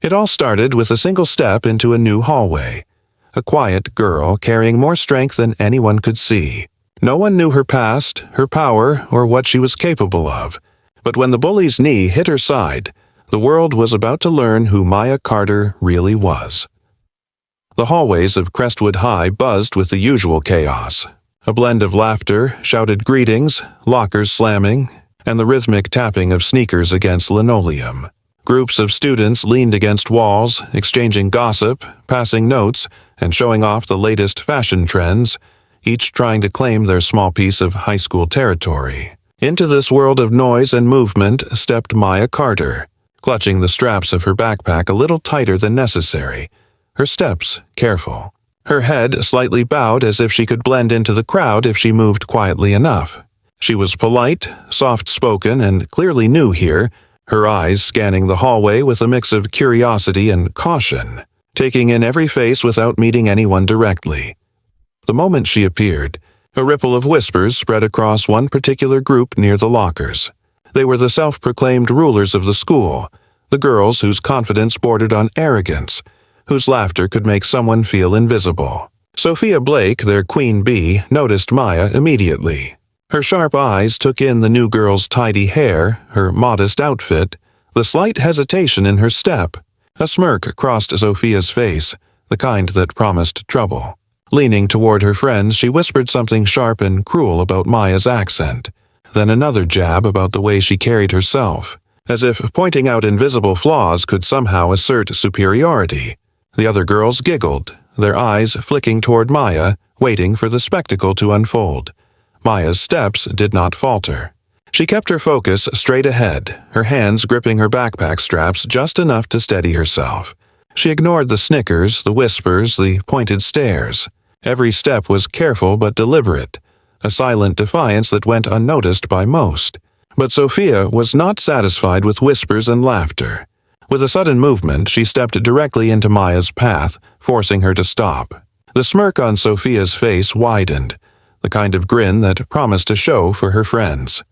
It all started with a single step into a new hallway. A quiet girl carrying more strength than anyone could see. No one knew her past, her power, or what she was capable of. But when the bully's knee hit her side, the world was about to learn who Maya Carter really was. The hallways of Crestwood High buzzed with the usual chaos. A blend of laughter, shouted greetings, lockers slamming, and the rhythmic tapping of sneakers against linoleum. Groups of students leaned against walls, exchanging gossip, passing notes, and showing off the latest fashion trends, each trying to claim their small piece of high school territory. Into this world of noise and movement stepped Maya Carter, clutching the straps of her backpack a little tighter than necessary, her steps careful. Her head slightly bowed as if she could blend into the crowd if she moved quietly enough. She was polite, soft-spoken, and clearly new here, her eyes scanning the hallway with a mix of curiosity and caution, taking in every face without meeting anyone directly. The moment she appeared, a ripple of whispers spread across one particular group near the lockers. They were the self-proclaimed rulers of the school, the girls whose confidence bordered on arrogance, whose laughter could make someone feel invisible. Sophia Blake, their queen bee, noticed Maya immediately. Her sharp eyes took in the new girl's tidy hair, her modest outfit, the slight hesitation in her step. A smirk crossed Sophia's face, the kind that promised trouble. Leaning toward her friends, she whispered something sharp and cruel about Maya's accent, then another jab about the way she carried herself, as if pointing out invisible flaws could somehow assert superiority. The other girls giggled, their eyes flicking toward Maya, waiting for the spectacle to unfold. Maya's steps did not falter. She kept her focus straight ahead, her hands gripping her backpack straps just enough to steady herself. She ignored the snickers, the whispers, the pointed stares. Every step was careful but deliberate, a silent defiance that went unnoticed by most. But Sophia was not satisfied with whispers and laughter. With a sudden movement, she stepped directly into Maya's path, forcing her to stop. The smirk on Sophia's face widened, the kind of grin that promised a show for her friends.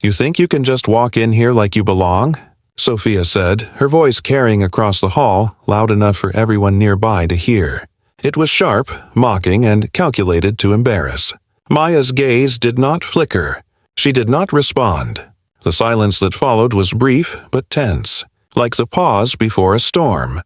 "You think you can just walk in here like you belong?" Sophia said, her voice carrying across the hall, loud enough for everyone nearby to hear. It was sharp, mocking, and calculated to embarrass. Maya's gaze did not flicker. She did not respond. The silence that followed was brief but tense, like the pause before a storm.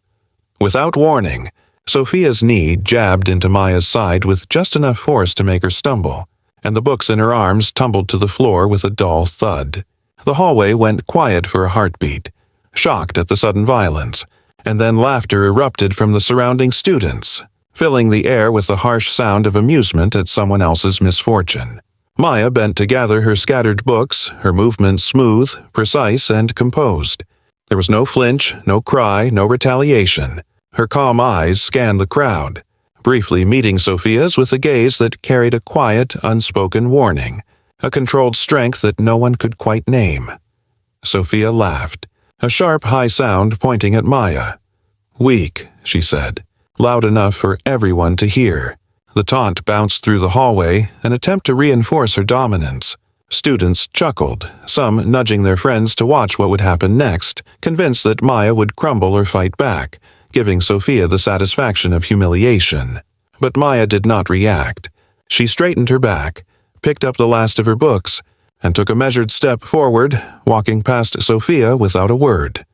Without warning, Sophia's knee jabbed into Maya's side with just enough force to make her stumble, and the books in her arms tumbled to the floor with a dull thud. The hallway went quiet for a heartbeat, shocked at the sudden violence, and then laughter erupted from the surrounding students, filling the air with the harsh sound of amusement at someone else's misfortune. Maya bent to gather her scattered books, her movements smooth, precise, and composed. There was no flinch, no cry, no retaliation. Her calm eyes scanned the crowd, briefly meeting Sophia's with a gaze that carried a quiet, unspoken warning, a controlled strength that no one could quite name. Sophia laughed, a sharp, high sound pointing at Maya. "Weak," she said, loud enough for everyone to hear. The taunt bounced through the hallway, an attempt to reinforce her dominance. Students chuckled, some nudging their friends to watch what would happen next, convinced that Maya would crumble or fight back, giving Sophia the satisfaction of humiliation. But Maya did not react. She straightened her back, picked up the last of her books, and took a measured step forward, walking past Sophia without a word.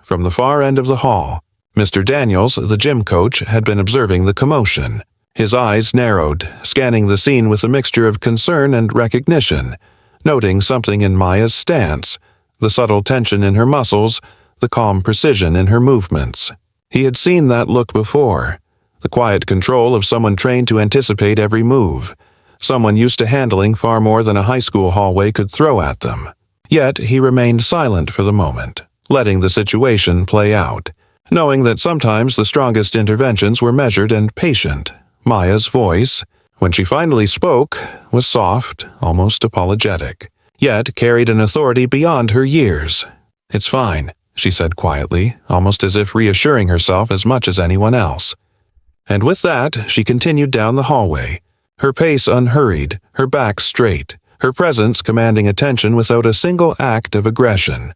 From the far end of the hall, Mr. Daniels, the gym coach, had been observing the commotion. His eyes narrowed, scanning the scene with a mixture of concern and recognition, noting something in Maya's stance, the subtle tension in her muscles, the calm precision in her movements. He had seen that look before, the quiet control of someone trained to anticipate every move, someone used to handling far more than a high school hallway could throw at them. Yet he remained silent for the moment, letting the situation play out, knowing that sometimes the strongest interventions were measured and patient. Maya's voice, when she finally spoke, was soft, almost apologetic, yet carried an authority beyond her years. "It's fine," she said quietly, almost as if reassuring herself as much as anyone else. And with that, she continued down the hallway, her pace unhurried, her back straight, her presence commanding attention without a single act of aggression.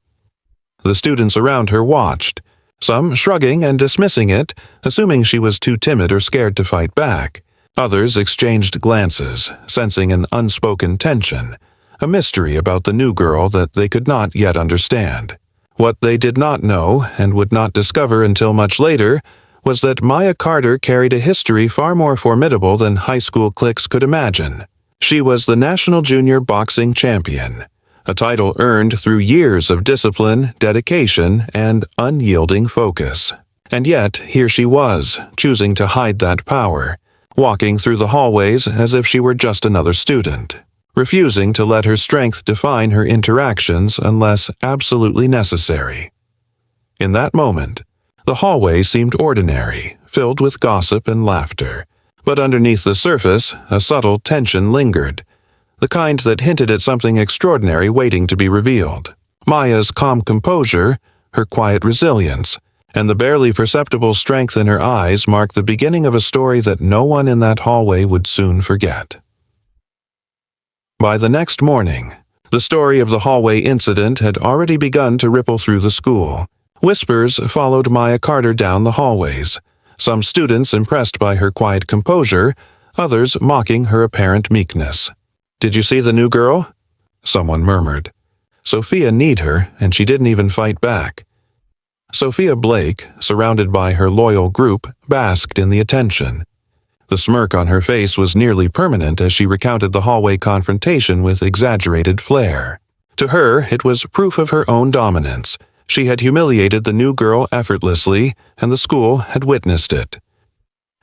The students around her watched, some shrugging and dismissing it, assuming she was too timid or scared to fight back. Others exchanged glances, sensing an unspoken tension, a mystery about the new girl that they could not yet understand. What they did not know, and would not discover until much later, was that Maya Carter carried a history far more formidable than high school cliques could imagine. She was the National Junior Boxing Champion, a title earned through years of discipline, dedication, and unyielding focus. And yet, here she was, choosing to hide that power, walking through the hallways as if she were just another student, refusing to let her strength define her interactions unless absolutely necessary. In that moment, the hallway seemed ordinary, filled with gossip and laughter, but underneath the surface, a subtle tension lingered, the kind that hinted at something extraordinary waiting to be revealed. Maya's calm composure, her quiet resilience, and the barely perceptible strength in her eyes marked the beginning of a story that no one in that hallway would soon forget. By the next morning, the story of the hallway incident had already begun to ripple through the school. Whispers followed Maya Carter down the hallways, some students impressed by her quiet composure, others mocking her apparent meekness. "Did you see the new girl?" someone murmured. Sophia kneed her, and she didn't even fight back. Sophia Blake, surrounded by her loyal group, basked in the attention. The smirk on her face was nearly permanent as she recounted the hallway confrontation with exaggerated flair. To her, it was proof of her own dominance. She had humiliated the new girl effortlessly, and the school had witnessed it.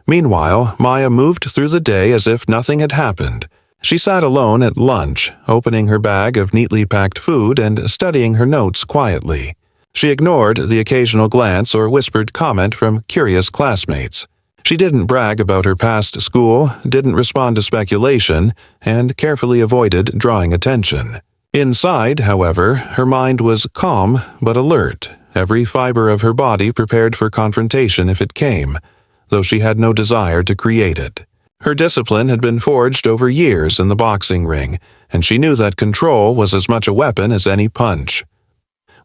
Meanwhile, Maya moved through the day as if nothing had happened. She sat alone at lunch, opening her bag of neatly packed food and studying her notes quietly. She ignored the occasional glance or whispered comment from curious classmates. She didn't brag about her past school, didn't respond to speculation, and carefully avoided drawing attention. Inside, however, her mind was calm but alert, every fiber of her body prepared for confrontation if it came, though she had no desire to create it. Her discipline had been forged over years in the boxing ring, and she knew that control was as much a weapon as any punch.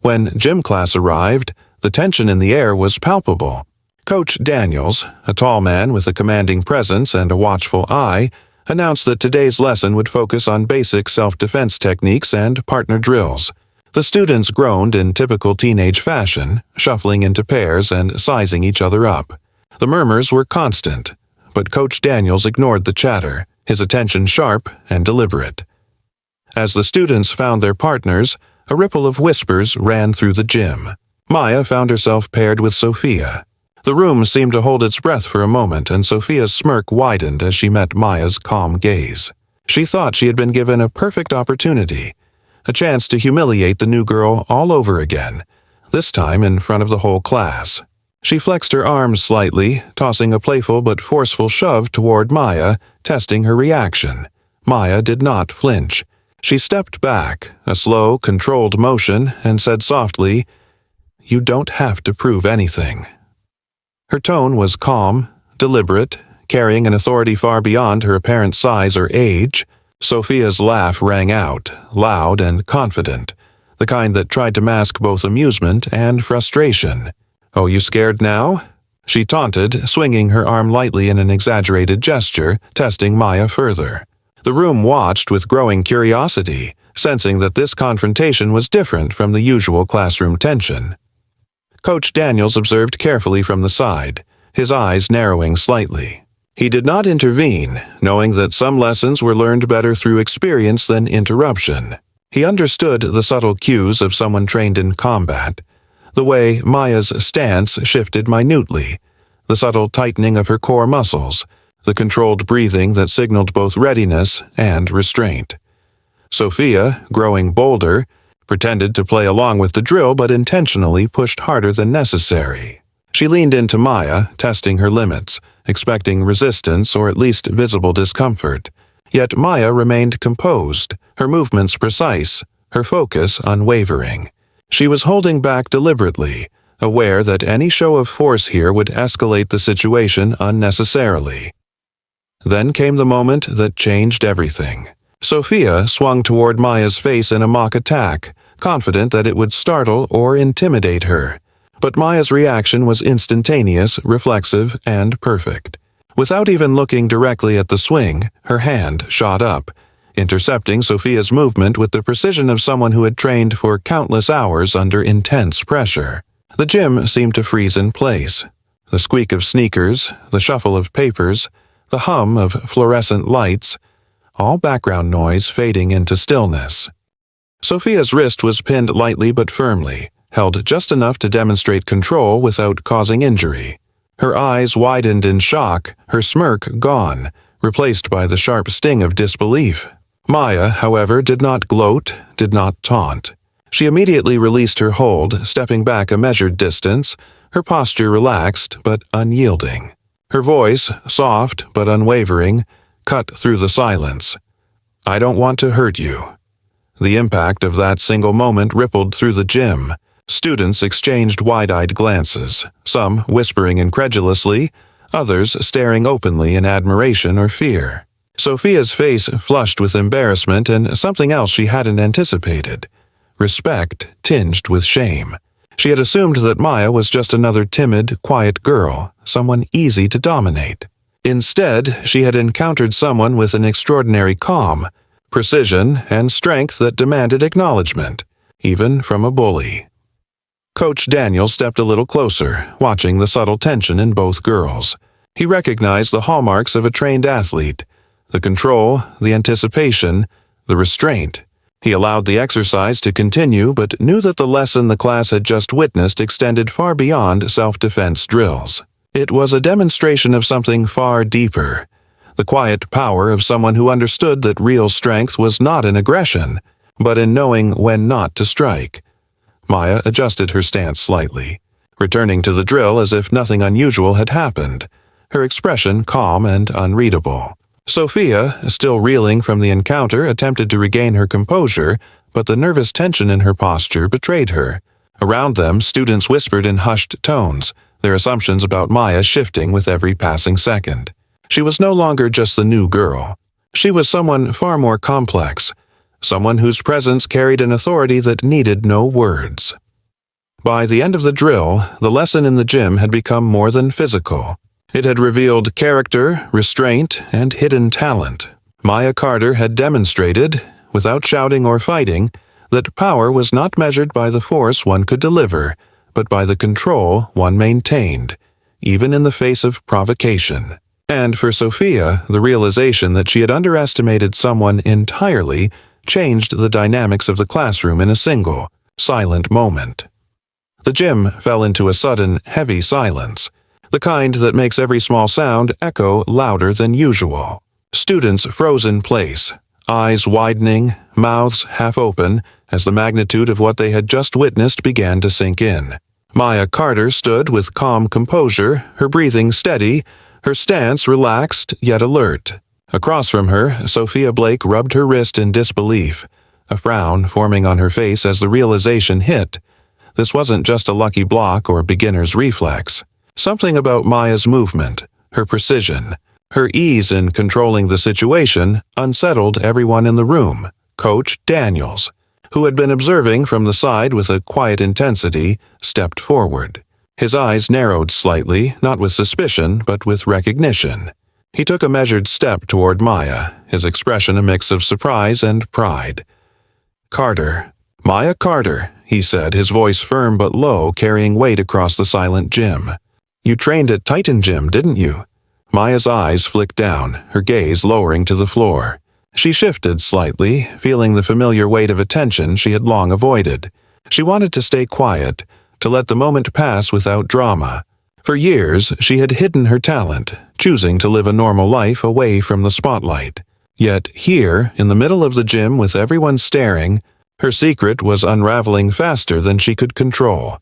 When gym class arrived, the tension in the air was palpable. Coach Daniels, a tall man with a commanding presence and a watchful eye, announced that today's lesson would focus on basic self-defense techniques and partner drills. The students groaned in typical teenage fashion, shuffling into pairs and sizing each other up. The murmurs were constant, but Coach Daniels ignored the chatter, his attention sharp and deliberate. As the students found their partners, a ripple of whispers ran through the gym. Maya found herself paired with Sophia. The room seemed to hold its breath for a moment, and Sophia's smirk widened as she met Maya's calm gaze. She thought she had been given a perfect opportunity, a chance to humiliate the new girl all over again, this time in front of the whole class. She flexed her arms slightly, tossing a playful but forceful shove toward Maya, testing her reaction. Maya did not flinch. She stepped back, a slow, controlled motion, and said softly, "You don't have to prove anything." Her tone was calm, deliberate, carrying an authority far beyond her apparent size or age. Sophia's laugh rang out, loud and confident, the kind that tried to mask both amusement and frustration. "Oh, you scared now?" she taunted, swinging her arm lightly in an exaggerated gesture, testing Maya further. The room watched with growing curiosity, sensing that this confrontation was different from the usual classroom tension. Coach Daniels observed carefully from the side, his eyes narrowing slightly. He did not intervene, knowing that some lessons were learned better through experience than interruption. He understood the subtle cues of someone trained in combat, the way Maya's stance shifted minutely, the subtle tightening of her core muscles, the controlled breathing that signaled both readiness and restraint. Sophia, growing bolder, pretended to play along with the drill but intentionally pushed harder than necessary. She leaned into Maya, testing her limits, expecting resistance or at least visible discomfort. Yet Maya remained composed, her movements precise, her focus unwavering. She was holding back deliberately, aware that any show of force here would escalate the situation unnecessarily. Then came the moment that changed everything. Sophia swung toward Maya's face in a mock attack, confident that it would startle or intimidate her. But Maya's reaction was instantaneous, reflexive, and perfect. Without even looking directly at the swing, her hand shot up, intercepting Sophia's movement with the precision of someone who had trained for countless hours under intense pressure. The gym seemed to freeze in place. The squeak of sneakers, the shuffle of papers, the hum of fluorescent lights, all background noise fading into stillness. Sophia's wrist was pinned lightly but firmly, held just enough to demonstrate control without causing injury. Her eyes widened in shock, her smirk gone, replaced by the sharp sting of disbelief. Maya, however, did not gloat, did not taunt. She immediately released her hold, stepping back a measured distance, her posture relaxed but unyielding. Her voice, soft but unwavering, cut through the silence. "I don't want to hurt you." The impact of that single moment rippled through the gym. Students exchanged wide-eyed glances, some whispering incredulously, others staring openly in admiration or fear. Sophia's face flushed with embarrassment and something else she hadn't anticipated. Respect tinged with shame. She had assumed that Maya was just another timid, quiet girl, someone easy to dominate. Instead, she had encountered someone with an extraordinary calm, precision, and strength that demanded acknowledgement, even from a bully. Coach Daniel stepped a little closer, watching the subtle tension in both girls. He recognized the hallmarks of a trained athlete: the control, the anticipation, the restraint. He allowed the exercise to continue, but knew that the lesson the class had just witnessed extended far beyond self-defense drills. It was a demonstration of something far deeper, the quiet power of someone who understood that real strength was not in aggression, but in knowing when not to strike. Maya adjusted her stance slightly, returning to the drill as if nothing unusual had happened, her expression calm and unreadable. Sophia, still reeling from the encounter, attempted to regain her composure, but the nervous tension in her posture betrayed her. Around them, students whispered in hushed tones, their assumptions about Maya shifting with every passing second. She was no longer just the new girl. She was someone far more complex, someone whose presence carried an authority that needed no words. By the end of the drill, the lesson in the gym had become more than physical. It had revealed character, restraint, and hidden talent. Maya Carter had demonstrated, without shouting or fighting, that power was not measured by the force one could deliver, but by the control one maintained, even in the face of provocation. And for Sophia, the realization that she had underestimated someone entirely changed the dynamics of the classroom in a single, silent moment. The gym fell into a sudden, heavy silence, the kind that makes every small sound echo louder than usual. Students froze in place, eyes widening, mouths half open, as the magnitude of what they had just witnessed began to sink in. Maya Carter stood with calm composure, her breathing steady, her stance relaxed yet alert. Across from her, Sophia Blake rubbed her wrist in disbelief, a frown forming on her face as the realization hit. This wasn't just a lucky block or beginner's reflex. Something about Maya's movement, her precision, her ease in controlling the situation unsettled everyone in the room. Coach Daniels, who had been observing from the side with a quiet intensity, stepped forward. His eyes narrowed slightly, not with suspicion, but with recognition. He took a measured step toward Maya, his expression a mix of surprise and pride. "Carter. Maya Carter," he said, his voice firm but low, carrying weight across the silent gym. "You trained at Titan Gym, didn't you?" Maya's eyes flicked down, her gaze lowering to the floor. She shifted slightly, feeling the familiar weight of attention she had long avoided. She wanted to stay quiet, to let the moment pass without drama. For years, she had hidden her talent, choosing to live a normal life away from the spotlight. Yet here, in the middle of the gym with everyone staring, her secret was unraveling faster than she could control.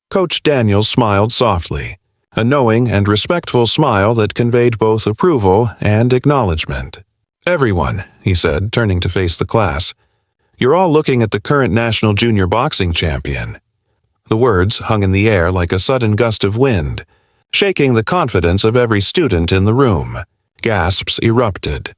Coach Daniels smiled softly, a knowing and respectful smile that conveyed both approval and acknowledgement. "Everyone," he said, turning to face the class, "you're all looking at the current national junior boxing champion." The words hung in the air like a sudden gust of wind, shaking the confidence of every student in the room. Gasps erupted.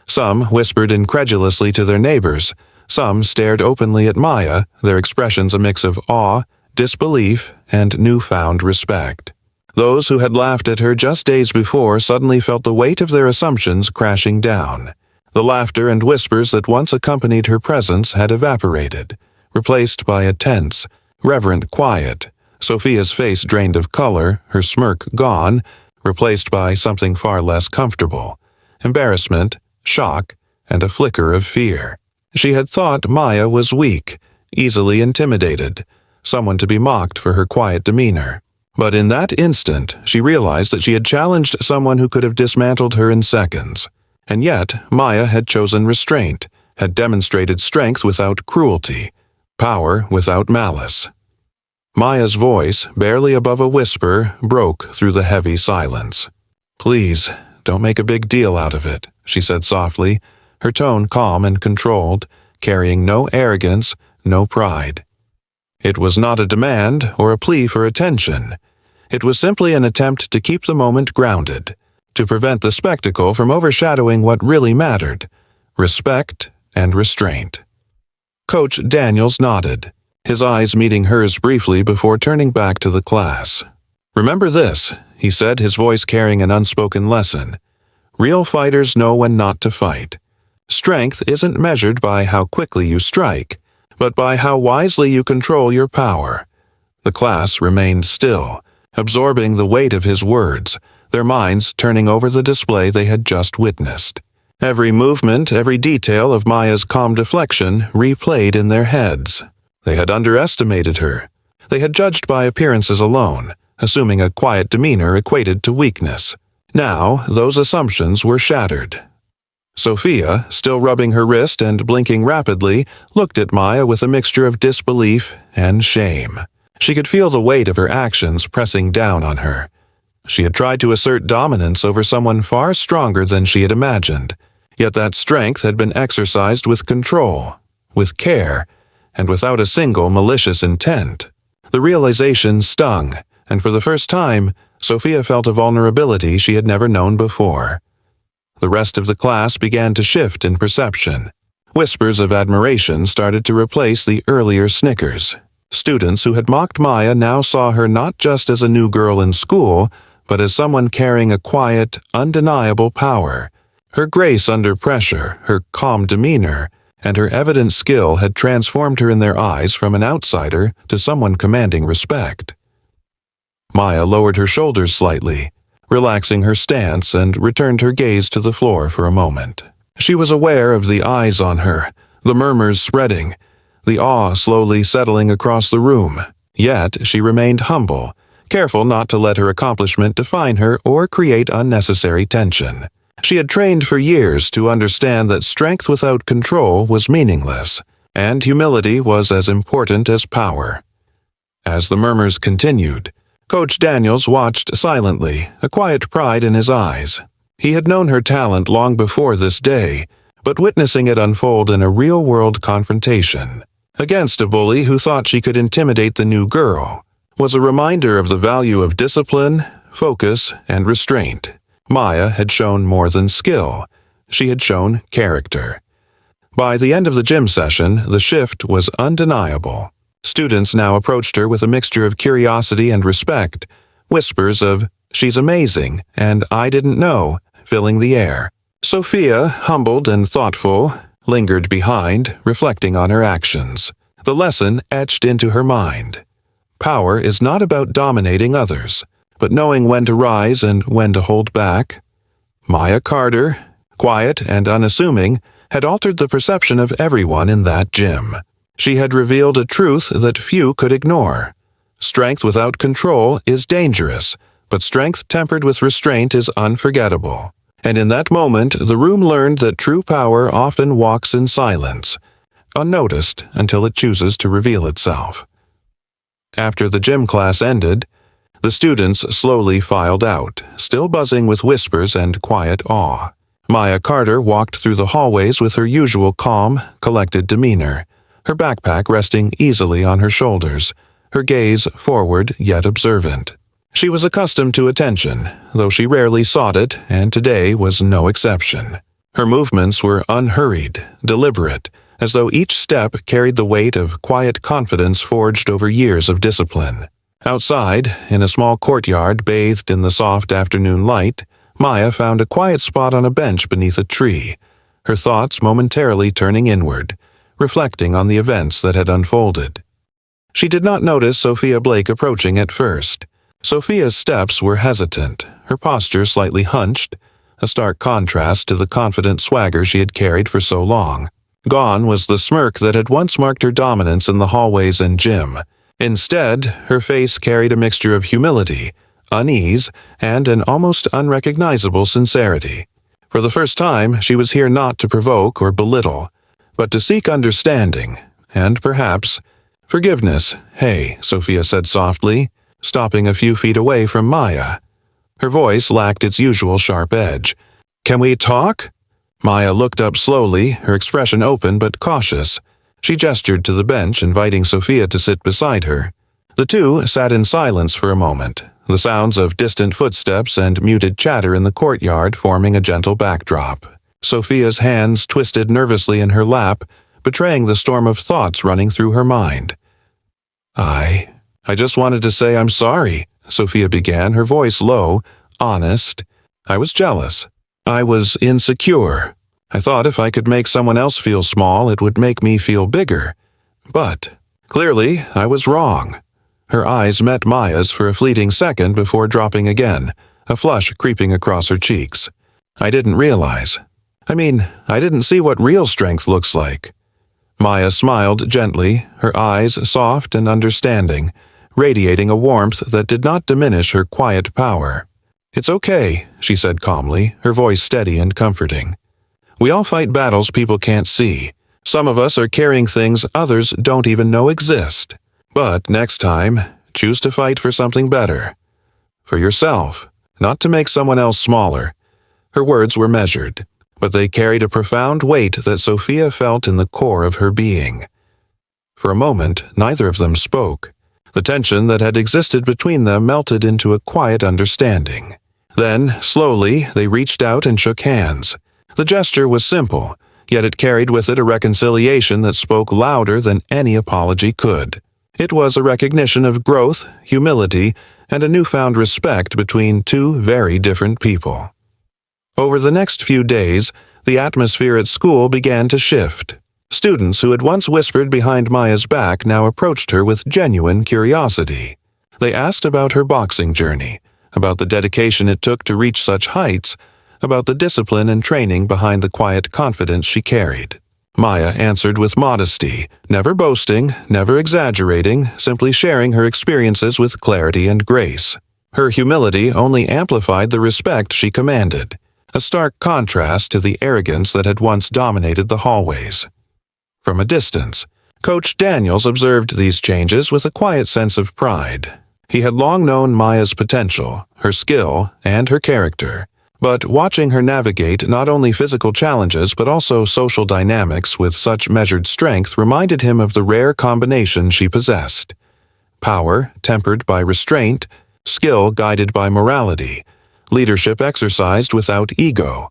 Some whispered incredulously to their neighbors, some stared openly at Maya, their expressions a mix of awe, disbelief, and newfound respect. Those who had laughed at her just days before suddenly felt the weight of their assumptions crashing down. The laughter and whispers that once accompanied her presence had evaporated, replaced by a tense, reverent quiet. Sophia's face drained of color, her smirk gone, replaced by something far less comfortable: embarrassment, shock, and a flicker of fear. She had thought Maya was weak, easily intimidated, someone to be mocked for her quiet demeanor. But in that instant, she realized that she had challenged someone who could have dismantled her in seconds. And yet, Maya had chosen restraint, had demonstrated strength without cruelty, power without malice. Maya's voice, barely above a whisper, broke through the heavy silence. "Please, don't make a big deal out of it," she said softly, her tone calm and controlled, carrying no arrogance, no pride. It was not a demand or a plea for attention. It was simply an attempt to keep the moment grounded, to prevent the spectacle from overshadowing what really mattered: respect and restraint. Coach Daniels nodded, his eyes meeting hers briefly before turning back to the class. "Remember this," he said, his voice carrying an unspoken lesson. "Real fighters know when not to fight. Strength isn't measured by how quickly you strike, but by how wisely you control your power." The class remained still, absorbing the weight of his words, their minds turning over the display they had just witnessed. Every movement, every detail of Maya's calm deflection replayed in their heads. They had underestimated her. They had judged by appearances alone, assuming a quiet demeanor equated to weakness. Now, those assumptions were shattered. Sophia, still rubbing her wrist and blinking rapidly, looked at Maya with a mixture of disbelief and shame. She could feel the weight of her actions pressing down on her. She had tried to assert dominance over someone far stronger than she had imagined, yet that strength had been exercised with control, with care, and without a single malicious intent. The realization stung, and for the first time, Sophia felt a vulnerability she had never known before. The rest of the class began to shift in perception. Whispers of admiration started to replace the earlier snickers. Students who had mocked Maya now saw her not just as a new girl in school, but as someone carrying a quiet, undeniable power. Her grace under pressure, her calm demeanor, and her evident skill had transformed her in their eyes from an outsider to someone commanding respect. Maya lowered her shoulders slightly, relaxing her stance, and returned her gaze to the floor for a moment. She was aware of the eyes on her, the murmurs spreading, the awe slowly settling across the room. Yet she remained humble, careful not to let her accomplishment define her or create unnecessary tension. She had trained for years to understand that strength without control was meaningless, and humility was as important as power. As the murmurs continued, Coach Daniels watched silently, a quiet pride in his eyes. He had known her talent long before this day, but witnessing it unfold in a real-world confrontation against a bully who thought she could intimidate the new girl was a reminder of the value of discipline, focus, and restraint. Maya had shown more than skill. She had shown character. By the end of the gym session, the shift was undeniable. Students now approached her with a mixture of curiosity and respect, whispers of, "She's amazing," and "I didn't know," filling the air. Sophia, humbled and thoughtful, lingered behind, reflecting on her actions. The lesson etched into her mind. Power is not about dominating others, but knowing when to rise and when to hold back. Maya Carter, quiet and unassuming, had altered the perception of everyone in that gym. She had revealed a truth that few could ignore. Strength without control is dangerous, but strength tempered with restraint is unforgettable. And in that moment, the room learned that true power often walks in silence, unnoticed until it chooses to reveal itself. After the gym class ended, the students slowly filed out, still buzzing with whispers and quiet awe. Maya Carter walked through the hallways with her usual calm, collected demeanor, her backpack resting easily on her shoulders, her gaze forward yet observant. She was accustomed to attention, though she rarely sought it, and today was no exception. Her movements were unhurried, deliberate, as though each step carried the weight of quiet confidence forged over years of discipline. Outside, in a small courtyard bathed in the soft afternoon light, Maya found a quiet spot on a bench beneath a tree, her thoughts momentarily turning inward, reflecting on the events that had unfolded. She did not notice Sophia Blake approaching at first. Sophia's steps were hesitant, her posture slightly hunched, a stark contrast to the confident swagger she had carried for so long. Gone was the smirk that had once marked her dominance in the hallways and gym. Instead, her face carried a mixture of humility, unease, and an almost unrecognizable sincerity. For the first time, she was here not to provoke or belittle, but to seek understanding, and perhaps forgiveness. "Hey," Sophia said softly, stopping a few feet away from Maya. Her voice lacked its usual sharp edge. "Can we talk?" Maya looked up slowly, her expression open but cautious. She gestured to the bench, inviting Sophia to sit beside her. The two sat in silence for a moment, the sounds of distant footsteps and muted chatter in the courtyard forming a gentle backdrop. Sophia's hands twisted nervously in her lap, betraying the storm of thoughts running through her mind. I just wanted to say I'm sorry," Sophia began, her voice low, honest. "I was jealous. I was insecure. I thought if I could make someone else feel small, it would make me feel bigger. But clearly, I was wrong." Her eyes met Maya's for a fleeting second before dropping again, a flush creeping across her cheeks. "I didn't realize. I didn't see what real strength looks like." Maya smiled gently, her eyes soft and understanding, radiating a warmth that did not diminish her quiet power. "It's okay," she said calmly, her voice steady and comforting. "We all fight battles people can't see. Some of us are carrying things others don't even know exist. But next time, choose to fight for something better. For yourself, not to make someone else smaller." Her words were measured, but they carried a profound weight that Sophia felt in the core of her being. For a moment, neither of them spoke. The tension that had existed between them melted into a quiet understanding. Then, slowly, they reached out and shook hands. The gesture was simple, yet it carried with it a reconciliation that spoke louder than any apology could. It was a recognition of growth, humility, and a newfound respect between two very different people. Over the next few days, the atmosphere at school began to shift. Students who had once whispered behind Maya's back now approached her with genuine curiosity. They asked about her boxing journey, about the dedication it took to reach such heights, about the discipline and training behind the quiet confidence she carried. Maya answered with modesty, never boasting, never exaggerating, simply sharing her experiences with clarity and grace. Her humility only amplified the respect she commanded, a stark contrast to the arrogance that had once dominated the hallways. From a distance, Coach Daniels observed these changes with a quiet sense of pride. He had long known Maya's potential, her skill, and her character. But watching her navigate not only physical challenges but also social dynamics with such measured strength reminded him of the rare combination she possessed. Power tempered by restraint, skill guided by morality, leadership exercised without ego.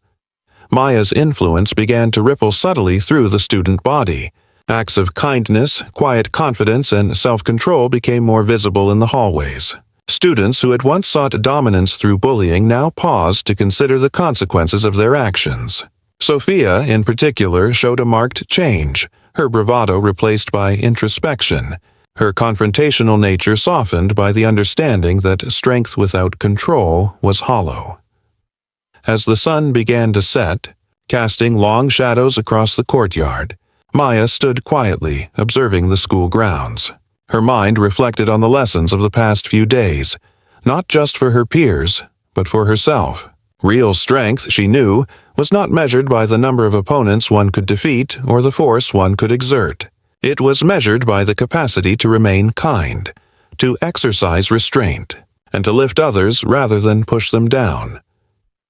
Maya's influence began to ripple subtly through the student body. Acts of kindness, quiet confidence, and self-control became more visible in the hallways. Students who had once sought dominance through bullying now paused to consider the consequences of their actions. Sophia, in particular, showed a marked change, her bravado replaced by introspection, her confrontational nature softened by the understanding that strength without control was hollow. As the sun began to set, casting long shadows across the courtyard, Maya stood quietly, observing the school grounds. Her mind reflected on the lessons of the past few days, not just for her peers, but for herself. Real strength, she knew, was not measured by the number of opponents one could defeat or the force one could exert. It was measured by the capacity to remain kind, to exercise restraint, and to lift others rather than push them down.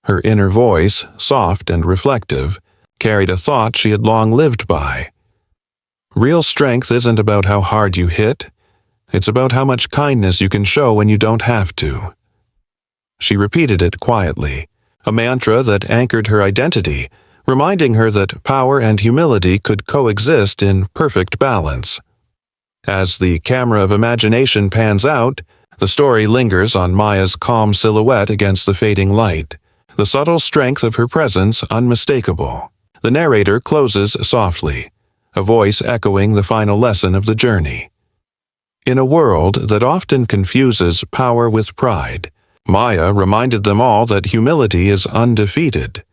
Her inner voice, soft and reflective, carried a thought she had long lived by. Real strength isn't about how hard you hit. It's about how much kindness you can show when you don't have to. She repeated it quietly, a mantra that anchored her identity, reminding her that power and humility could coexist in perfect balance. As the camera of imagination pans out, The story lingers on Maya's calm silhouette against the fading light, the subtle strength of her presence unmistakable. The narrator closes softly, a voice echoing the final lesson of the journey. In a world that often confuses power with pride, Maya reminded them all that humility is undefeated.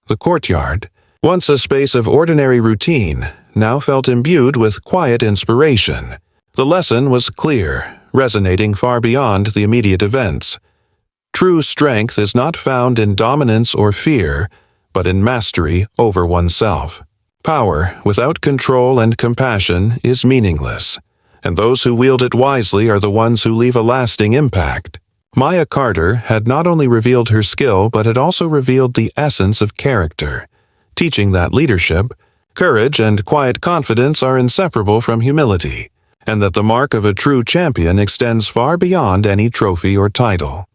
The courtyard, once a space of ordinary routine, now felt imbued with quiet inspiration. The lesson was clear, resonating far beyond the immediate events. True strength is not found in dominance or fear, but in mastery over oneself. Power without control and compassion is meaningless, and those who wield it wisely are the ones who leave a lasting impact. Maya Carter had not only revealed her skill but had also revealed the essence of character, teaching that leadership, courage, and quiet confidence are inseparable from humility, and that the mark of a true champion extends far beyond any trophy or title.